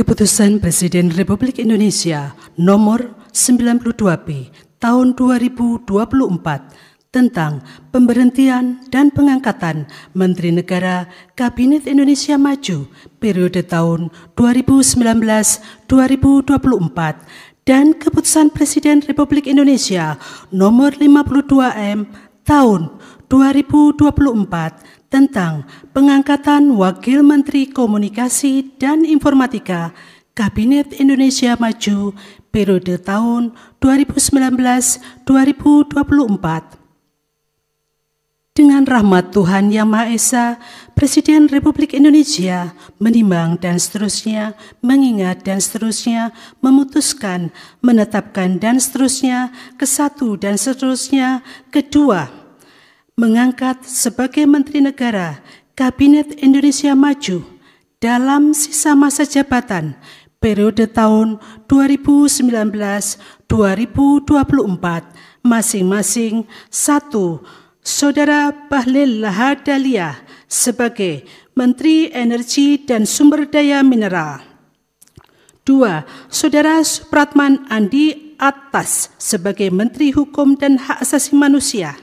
Keputusan Presiden Republik Indonesia Nomor 92B Tahun 2024 tentang pemberhentian dan pengangkatan Menteri Negara Kabinet Indonesia Maju periode tahun 2019-2024 dan Keputusan Presiden Republik Indonesia Nomor 52M Tahun 2024 tentang pengangkatan Wakil Menteri Komunikasi dan Informatika Kabinet Indonesia Maju periode tahun 2019-2024. Dengan rahmat Tuhan Yang Maha Esa, Presiden Republik Indonesia menimbang dan seterusnya, mengingat dan seterusnya, memutuskan, menetapkan dan seterusnya, kesatu dan seterusnya, kedua, mengangkat sebagai Menteri Negara Kabinet Indonesia Maju dalam sisa masa jabatan periode tahun 2019-2024 masing-masing. 1. Saudara Bahlil Lahadalia sebagai Menteri Energi dan Sumber Daya Mineral. 2. Saudara Supratman Andi Atas sebagai Menteri Hukum dan Hak Asasi Manusia.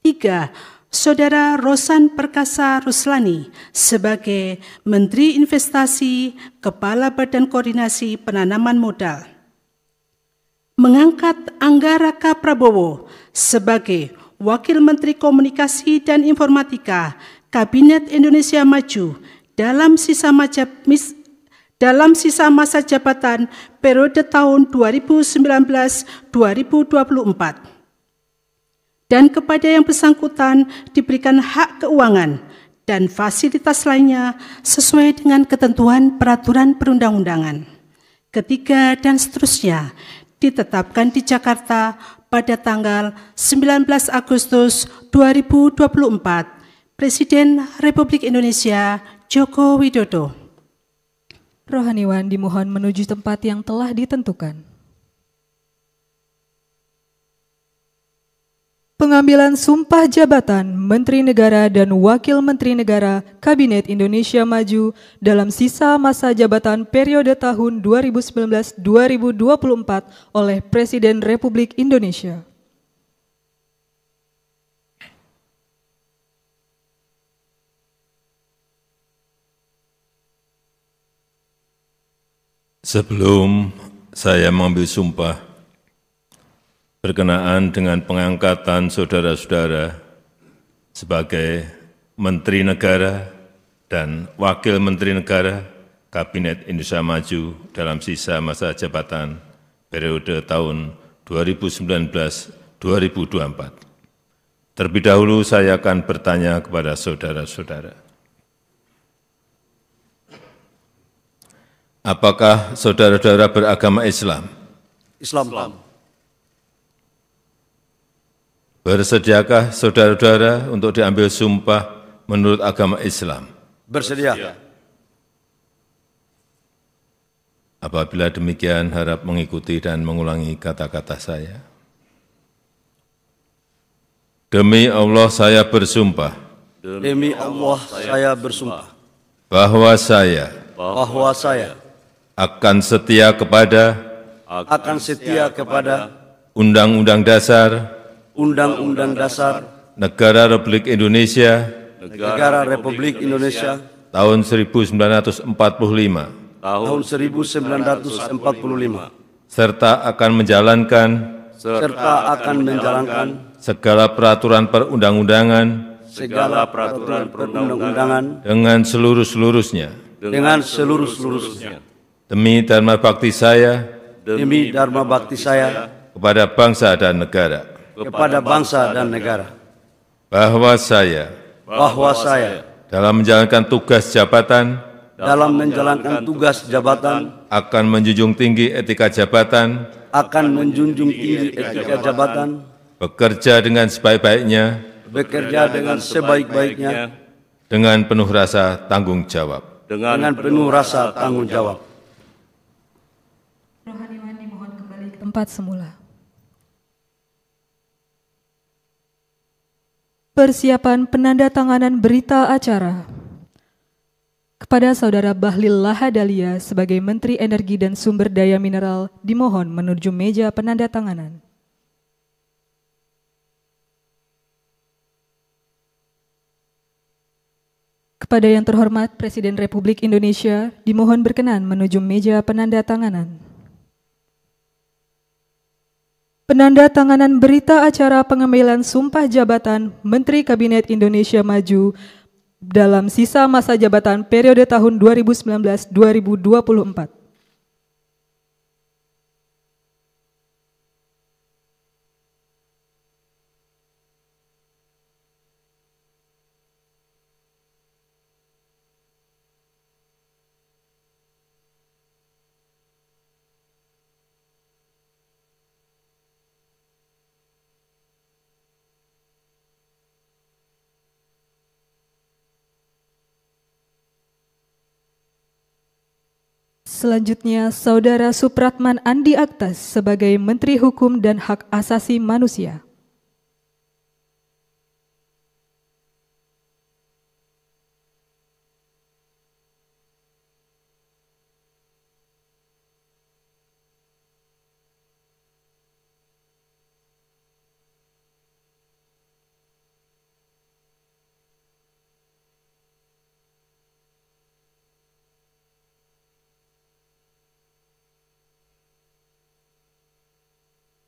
3. Saudara Rosan Perkasa Ruslani sebagai Menteri Investasi, Kepala Badan Koordinasi Penanaman Modal. Mengangkat Anggaraka Prabowo sebagai Wakil Menteri Komunikasi dan Informatika Kabinet Indonesia Maju dalam sisa masa jabatan periode tahun 2019-2024. Dan kepada yang bersangkutan diberikan hak keuangan dan fasilitas lainnya sesuai dengan ketentuan peraturan perundang-undangan. 3 dan seterusnya ditetapkan di Jakarta pada tanggal 19 Agustus 2024. Presiden Republik Indonesia Joko Widodo. Rohaniwan dimohon menuju tempat yang telah ditentukan. Pengambilan sumpah jabatan Menteri Negara dan Wakil Menteri Negara Kabinet Indonesia Maju dalam sisa masa jabatan periode tahun 2019-2024 oleh Presiden Republik Indonesia. Sebelum saya mengambil sumpah berkenaan dengan pengangkatan saudara-saudara sebagai Menteri Negara dan Wakil Menteri Negara Kabinet Indonesia Maju dalam sisa masa jabatan periode tahun 2019-2024. Terlebih dahulu saya akan bertanya kepada saudara-saudara. Apakah saudara-saudara beragama Islam? Islam. Bersediakah saudara-saudara untuk diambil sumpah menurut agama Islam? Bersedia. Apabila demikian, harap mengikuti dan mengulangi kata-kata saya. Demi Allah saya bersumpah. Demi Allah saya bersumpah. Bahwa saya akan setia kepada Undang-Undang Dasar Negara Republik Indonesia tahun 1945 serta akan menjalankan segala peraturan perundang-undangan dengan seluruh-seluruhnya demi dharma bakti saya kepada bangsa dan negara. Bahwa saya dalam menjalankan tugas jabatan akan menjunjung tinggi etika jabatan, bekerja dengan sebaik-baiknya, dengan penuh rasa tanggung jawab. Rohaniwan dimohon kembali ke tempat semula. Persiapan penandatanganan berita acara. Kepada Saudara Bahlil Lahadalia sebagai Menteri Energi dan Sumber Daya Mineral dimohon menuju meja penandatanganan. Kepada yang terhormat Presiden Republik Indonesia dimohon berkenan menuju meja penandatanganan. Penandatanganan berita acara pengambilan sumpah jabatan Menteri Kabinet Indonesia Maju dalam sisa masa jabatan periode tahun 2019-2024. Selanjutnya, Saudara Supratman Andi Aktas sebagai Menteri Hukum dan Hak Asasi Manusia.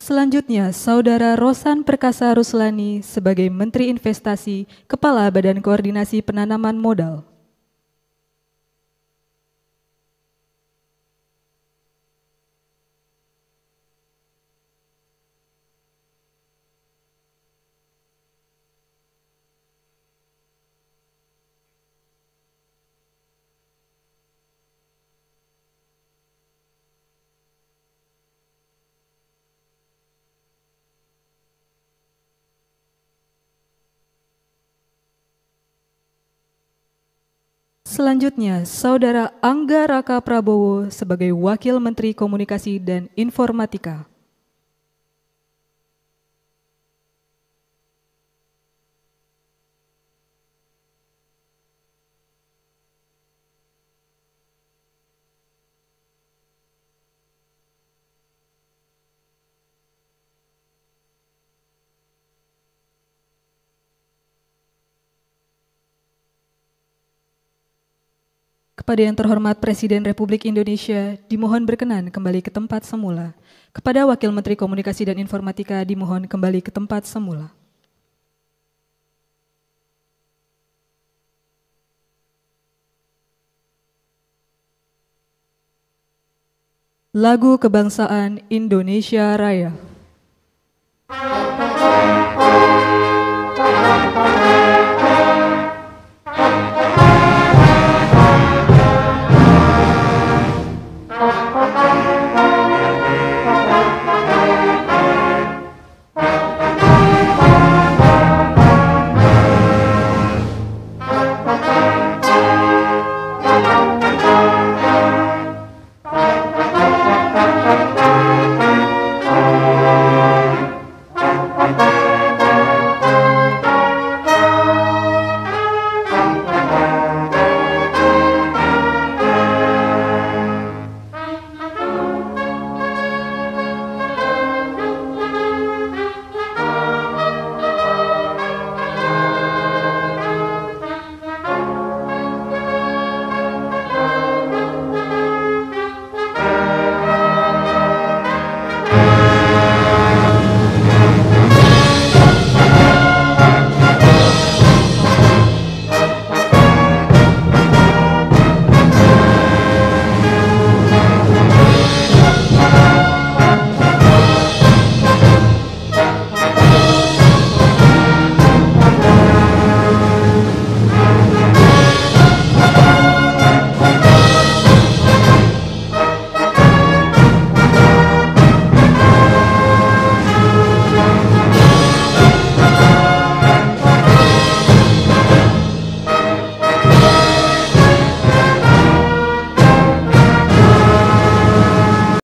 Selanjutnya, Saudara Rosan Perkasa Ruslani sebagai Menteri Investasi, Kepala Badan Koordinasi Penanaman Modal. Selanjutnya, Saudara Angga Raka Prabowo sebagai Wakil Menteri Komunikasi dan Informatika. Kepada yang terhormat Presiden Republik Indonesia, dimohon berkenan kembali ke tempat semula. Kepada Wakil Menteri Komunikasi dan Informatika, dimohon kembali ke tempat semula. Lagu Kebangsaan Indonesia Raya.